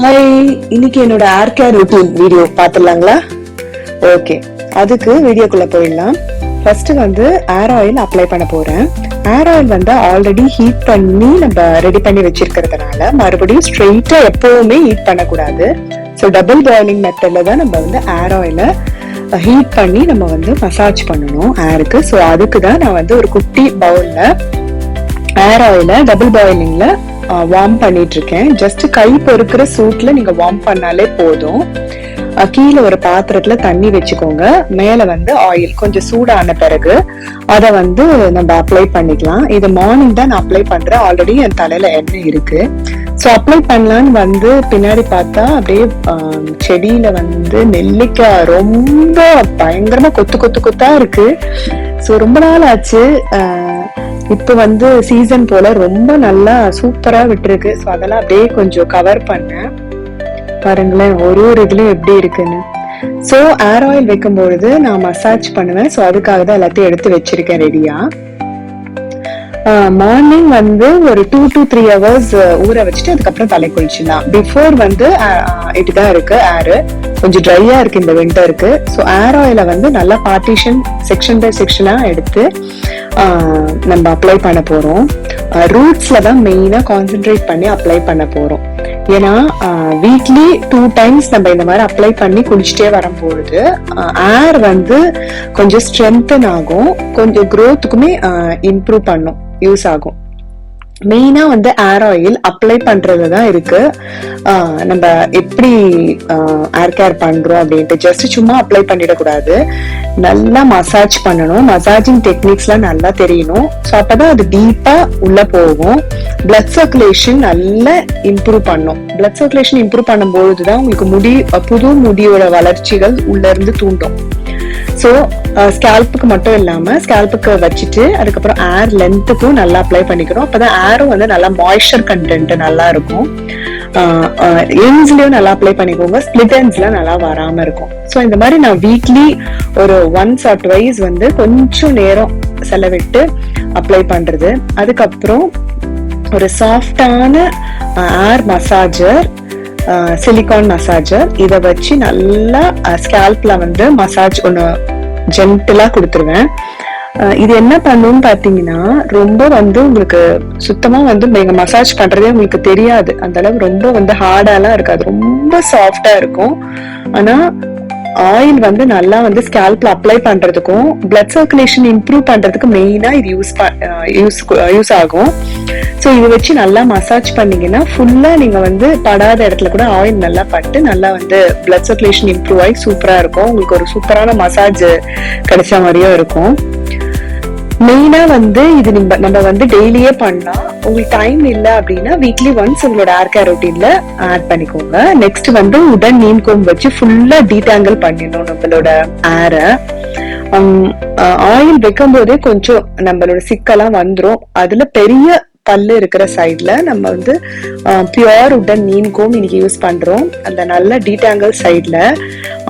Hi, இன்னைக்கு என்னோட hair care routine video பார்த்துடலாங்களா? ஓகே, அதுக்கு வீடியோக்குள்ள போயிடலாம். ஃபர்ஸ்ட் வந்து ஹேர் ஆயில் அப்ளை பண்ண போறேன். ஹேர் ஆயில் வந்து ஆல்ரெடி ஹீட் பண்ணி நம்ம ரெடி பண்ணி வச்சிருக்கிறதுனால மறுபடியும் ஸ்ட்ரெயிட்டா எப்பவுமே ஹீட் பண்ணக்கூடாது. ஸோ டபுள் பாயிலிங் மெத்தட்ல தான் நம்ம வந்து ஹேர் ஆயிலை ஹீட் பண்ணி நம்ம வந்து மசாஜ் பண்ணணும் ஹேருக்கு. ஸோ அதுக்கு தான் நான் வந்து ஒரு குட்டி பவுல்ல ஹேர் ஆயிலை டபுள் பாயிலிங்ல வார்ம் பண்ணிட்டு இருக்கேன். ஜஸ்ட் கை பொறுக்கிற சூட்ல நீங்க வார்ம் பண்ணாலே போதும். கீழே ஒரு பாத்திரத்துல தண்ணி வச்சுக்கோங்க. மேல வந்து ஆயில் கொஞ்சம் சூடான பிறகு அதை வந்து நம்ம அப்ளை பண்ணிக்கலாம். இது மார்னிங் தான் நான் அப்ளை பண்றேன். ஆல்ரெடி என் தலையில எண்ணெய் இருக்கு. ஸோ அப்ளை பண்ணலான்னு வந்து பின்னாடி பார்த்தா அப்படியே செடியில வந்து நெல்லிக்காய் ரொம்ப பயங்கரமா கொத்து கொத்தா இருக்கு. ஸோ ரொம்ப நாள் ஆச்சு. இப்ப வந்து சீசன் போல ரொம்ப நல்லா சூப்பரா விட்டுருக்கு. ஸோ அதெல்லாம் அப்படியே கொஞ்சம் கவர் பண்ணேன். பாருங்களேன் ஒரு இதுலயும் எப்படி இருக்குன்னு. ஸோ ஹேர் ஆயில் வைக்கும் பொழுது நான் மசாஜ் பண்ணுவேன். ஸோ அதுக்காக தான் எல்லாத்தையும் எடுத்து வச்சிருக்கேன் ரெடியா. மார்னிங் வந்து ஒரு 2 to 3 hours ஊற வச்சுட்டு அதுக்கப்புறம் தலை குளிச்சிடலாம். பிஃபோர் வந்து இப்படிதான் இருக்கு ஹேர், கொஞ்சம் ட்ரையா இருக்கு இந்த விண்டருக்கு. ஸோ ஹேர் ஆயில வந்து நல்லா பார்ட்டிஷன் செக்ஷன் பை செக்ஷனா எடுத்து நம்ம அப்ளை பண்ண போறோம். ரூட்ஸ்ல தான் மெயினா கான்சென்ட்ரேட் பண்ணி அப்ளை பண்ண போறோம். ஏன்னா வீக்லி 2 times நம்ம இந்த மாதிரி அப்ளை பண்ணி குளிச்சுட்டே வரும்பொழுது ஹேர் வந்து கொஞ்சம் ஸ்ட்ரென்தன் ஆகும், கொஞ்சம் க்ரோத்துக்குமே இம்ப்ரூவ் பண்ணும், யூஸ் ஆகும். மெயினா வந்து ஹேர் ஆயில் அப்ளை பண்றதுதான் இருக்கு. நம்ம எப்படி ஹேர் கேர் பண்றோம் அப்படின்ட்டு ஜஸ்ட் சும்மா அப்ளை பண்ணிடக்கூடாது. நல்லா மசாஜ் பண்ணணும். மசாஜிங் டெக்னிக்ஸ்லாம் நல்லா தெரியணும். ஸோ அப்பதான் அது டீப்பா உள்ள போகும். பிளட் சர்க்குலேஷன் நல்லா இம்ப்ரூவ் பண்ணும். பிளட் சர்க்குலேஷன் இம்ப்ரூவ் பண்ணும்போதுதான் உங்களுக்கு புது முடியோட வளர்ச்சிகள் உள்ள இருந்து தூண்டும். ஸோ ஸ்கேல்புக்கு மட்டும் இல்லாம ஸ்கேல்புக்கு வச்சுட்டு அதுக்கப்புறம் ஹேர் லென்த்துக்கும் நல்லா அப்ளை பண்ணிக்கணும். அப்பதான் ஹேரும் வந்து நல்லா மாய்ஸ்சர் கண்டென்ட் நல்லா இருக்கும். எண்ட்ஸ்லயும் நல்லா அப்ளை பண்ணிக்கோங்க. ஸ்பிளிட் எண்ட்ஸ்ல நல்லா வராம இருக்கும். ஸோ இந்த மாதிரி நான் வீக்லி ஒரு 1 or 2 வந்து கொஞ்சம் நேரம் செலவிட்டு அப்ளை பண்றது. அதுக்கப்புறம் ஒரு சாஃப்டான ஹேர் மசாஜர், சிலிகான் மசாஜர், இதை வச்சு நல்லா ஸ்கேல்ப்ல வந்து மசாஜ் ஒன்று ஜென்டிலா கொடுத்துருவேன். இது என்ன பண்ணுன்னு பாத்தீங்கன்னா ரொம்ப வந்து உங்களுக்கு சுத்தமா வந்து நீங்க மசாஜ் பண்றதே உங்களுக்கு தெரியாது. அந்த அளவு ரொம்ப வந்து ஹார்டாலாம் இருக்காது, ரொம்ப சாஃப்டா இருக்கும். ஆனா ஆயில் வந்து நல்லா வந்து ஸ்கேல்ப்ல அப்ளை பண்றதுக்கும் பிளட் சர்க்குலேஷன் இம்ப்ரூவ் பண்றதுக்கு மெயினா இது யூஸ் ஆகும். ஸோ இது வச்சு நல்லா மசாஜ் பண்ணீங்கன்னா ஃபுல்லா நீங்க வந்து படாத இடத்துல கூட ஆயில் நல்லா பட்டு நல்லா வந்து பிளட் சர்க்குலேஷன் இம்ப்ரூவ் ஆகி சூப்பரா இருக்கும். உங்களுக்கு ஒரு சூப்பரான மசாஜ் கிடைச்ச மாதிரியும் இருக்கும். மெயினா வந்து இது நம்ம வந்து டெய்லியே பண்ணலாம். உங்களுக்கு டைம் இல்லை அப்படின்னா வீக்லி ஒன்ஸ் உங்களோட ஹேர் கேர் ரொட்டீன்ல ஆட் பண்ணிக்கோங்க. நெக்ஸ்ட் வந்து உடன் நீம் கோம்பு வச்சு ஃபுல்லா டீடாங்கிள் பண்ணிடணும் நம்மளோட ஹேரை. ஆயில் வைக்கும் போதே கொஞ்சம் நம்மளோட சிக்கெல்லாம் வந்துரும். அதுல பெரிய பல்லு இருக்கிற சைட்ல நம்ம வந்து பியூர் உடன் நீம் கோம் இன்னைக்கு யூஸ் பண்றோம். அந்த நல்ல டீடாங்கிள் சைட்ல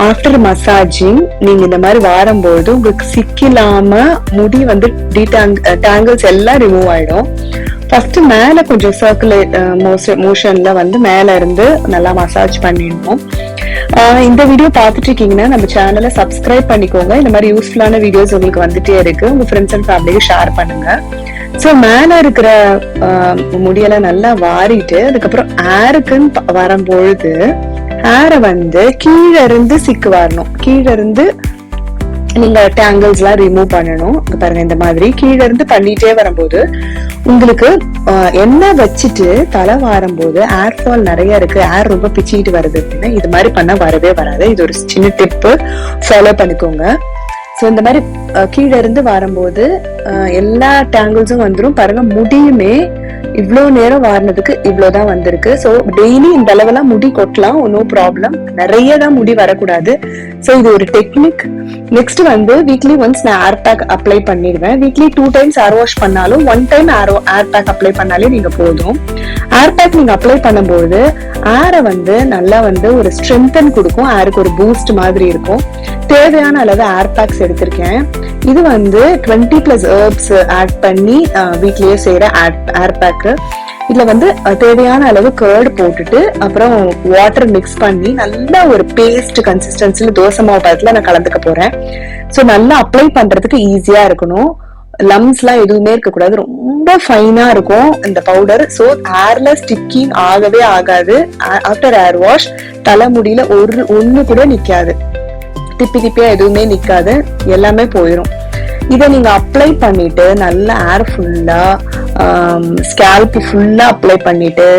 ஆஃப்டர் மசாஜிங் நீங்க இந்த மாதிரி வாரும்போது உங்களுக்கு சிக்கில்லாம முடி வந்து டேங்கிள்ஸ் எல்லாம் ரிமூவ் ஆயிடும். ஃபர்ஸ்ட் மேல கொஞ்சம் சர்க்குலேட் மோஷன்ல வந்து மேல இருந்து நல்லா மசாஜ் பண்ணிடணும். இந்த வீடியோ பார்த்துட்டு இருக்கீங்கன்னா நம்ம சேனலை சப்ஸ்கிரைப் பண்ணிக்கோங்க. இந்த மாதிரி யூஸ்ஃபுல்லான வீடியோஸ் உங்களுக்கு வந்துட்டே இருக்கு. உங்க ஃப்ரெண்ட்ஸ் அண்ட் ஃபேமிலிக்கு ஷேர் பண்ணுங்க. ஸோ மேல இருக்கிற முடியெல்லாம் நல்லா வாரிட்டு அதுக்கப்புறம் ஹேருக்குன்னு வரும்பொழுது ஹேரை வந்து கீழே இருந்து சிக்கு வரணும். கீழே இருந்து நீங்க டேங்கிள்ஸ் எல்லாம் ரிமூவ் பண்ணணும். பாருங்க இந்த மாதிரி கீழே இருந்து பண்ணிட்டே வரும்போது உங்களுக்கு எண்ணெய் வச்சுட்டு தலை வாரும்போது ஹேர் ஃபால் நிறைய இருக்கு, ஹேர் ரொம்ப பிச்சுக்கிட்டு வருது அப்படின்னா இது மாதிரி பண்ணா வரவே வராது. இது ஒரு சின்ன டிப்பு, ஃபாலோ பண்ணிக்கோங்க. ஸோ இந்த மாதிரி கீழே இருந்து வரும்போது எல்லா டேங்கிள்ஸும் வந்துடும். பாருங்க முடியுமே இவ்வளோ நேரம் வாரினதுக்கு இவ்வளோதான் வந்திருக்கு. ஸோ டெய்லி இந்த அளவெல்லாம் முடி கொட்டலாம், நோ ப்ராப்ளம். நிறைய தான் முடி வரக்கூடாது. ஸோ இது ஒரு டெக்னிக். நெக்ஸ்ட் வந்து வீக்லி ஒன்ஸ் நான் ஹேர் பேக் அப்ளை பண்ணிடுவேன். வீக்லி 2 times ஹேர் வாஷ் பண்ணாலும் 1 time ஹேர் பேக் அப்ளை பண்ணாலே நீங்க போதும். ஹேர் பேக் நீங்க அப்ளை பண்ணும்போது ஹேரை வந்து நல்லா வந்து ஒரு ஸ்ட்ரென்தன் கொடுக்கும், ஹேருக்கு ஒரு பூஸ்ட் மாதிரி இருக்கும். தேவையான அளவு ஹேர் பேக்ஸ் எடுத்திருக்கேன். இது வந்து 20+ herbs ஆட் பண்ணி வீட்லயே செய்யற ஹேர் பேக். இதுல வந்து தேவையான அளவு கர்ட் போட்டுட்டு அப்புறம் வாட்டர் மிக்ஸ் பண்ணி நல்லா ஒரு பேஸ்ட் கன்சிஸ்டன்சில தோசை மாவு பதத்துல நான் கலந்துக்க போறேன். ஸோ நல்லா அப்ளை பண்றதுக்கு ஈஸியா இருக்கணும். லம்ஸ் எல்லாம் எதுவுமே இருக்க கூடாது. ரொம்ப ஃபைனா இருக்கும் இந்த பவுடர். ஸோ ஹேர்ல ஸ்டிக்கிங் ஆகவே ஆகாது. ஆஃப்டர் ஹேர் வாஷ் தலைமுடியில ஒண்ணு கூட நிக்காது, திப்பியா எதுவுமே நிக்காது, எல்லாமே போயிடும். இதை நீங்க அப்ளை பண்ணிட்டு நல்லா ஹேர் ஃபுல்லா ஸ்கேல்ப் ஃபுல்லா அப்ளை பண்ணிட்டு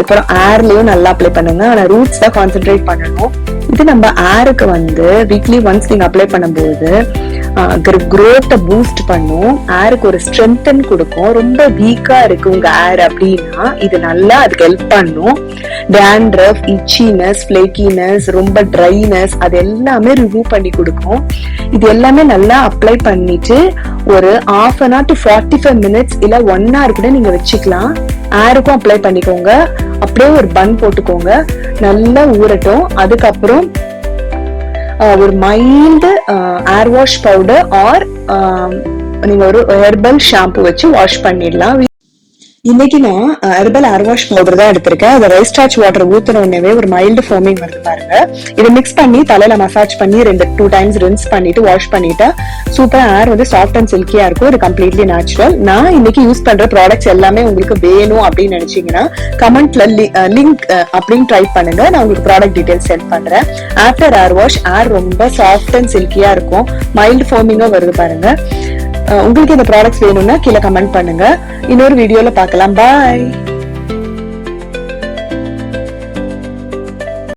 அப்புறம் ஹேர்லயும் நல்லா அப்ளை பண்ணுங்க. ஆனா ரூட்ஸ் தான் கான்சென்ட்ரேட் பண்ணணும். இது நம்ம ஹேருக்கு வந்து வீக்லி ஒன்ஸ் நீங்க அப்ளை பண்ணும்போது growth பூஸ்ட் பண்ணும், ஹேருக்கு ஒரு ஸ்ட்ரென்தன் கொடுக்கும். ரொம்ப வீக்கா இருக்கு உங்க ஹேர் அப்படின்னா இது நல்லா அதுக்கு ஹெல்ப் பண்ணும். டேண்ட்ரஃப், இச்சினஸ், ஃபிளேக்கினஸ், ரொம்ப ட்ரைனஸ் அது எல்லாமே ரிமூவ் பண்ணி கொடுக்கும். இது எல்லாமே நல்லா அப்ளை பண்ணிட்டு ஒரு half an hour to 45 minutes இல்ல 1 hour கூட நீங்க வச்சுக்கலாம். ஹேருக்கும் அப்ளை பண்ணிக்கோங்க. அப்படியே ஒரு பன் போட்டுக்கோங்க, நல்லா ஊறட்டும். அதுக்கப்புறம் ஒரு mild hair wash powder R நீங்க ஒரு ஹெர்பல் ஷாம்பு வச்சு வாஷ் பண்ணிடலாம். இன்னைக்கு நான் ஹெர்பல் ஹேர் வாஷ் பவுடர் தான் எடுத்திருக்கேன். அதை ரைஸ் ஸ்டார்ச் வாட்டர் ஊத்துன உடனே ஒரு மைல்டு ஃபோமிங் வருது பாருங்க. இதை மிக்ஸ் பண்ணி தலையில மசாஜ் பண்ணி 2 டைம்ஸ் ரின்ஸ் பண்ணிட்டு வாஷ் பண்ணிட்டு சூப்பரா ஹேர் வந்து சாஃப்ட் அண்ட் சில்கியா இருக்கும். இது கம்ப்ளீட்லி நேச்சுரல். நான் இன்னைக்கு யூஸ் பண்ற ப்ராடக்ட்ஸ் எல்லாமே உங்களுக்கு வேணும் அப்படின்னு நினைச்சீங்கன்னா கமெண்ட்ல லிங்க் அப்படின்னு டைப் பண்ணுங்க. நான் உங்களுக்கு ப்ராடக்ட் டீடைல்ஸ் சென்ட் பண்றேன். ஆஃப்டர் ஹேர் வாஷ் ஹேர் ரொம்ப சாஃப்ட் அண்ட் சில்கியா இருக்கும், மைல்டு ஃபோமிங்கும் வருது பாருங்க. உங்களுக்கு இந்த ப்ராடக்ட்ஸ் வேணும்னா கீழே கமெண்ட் பண்ணுங்க. இன்னொரு வீடியோல பார்க்கலாம். பாய்.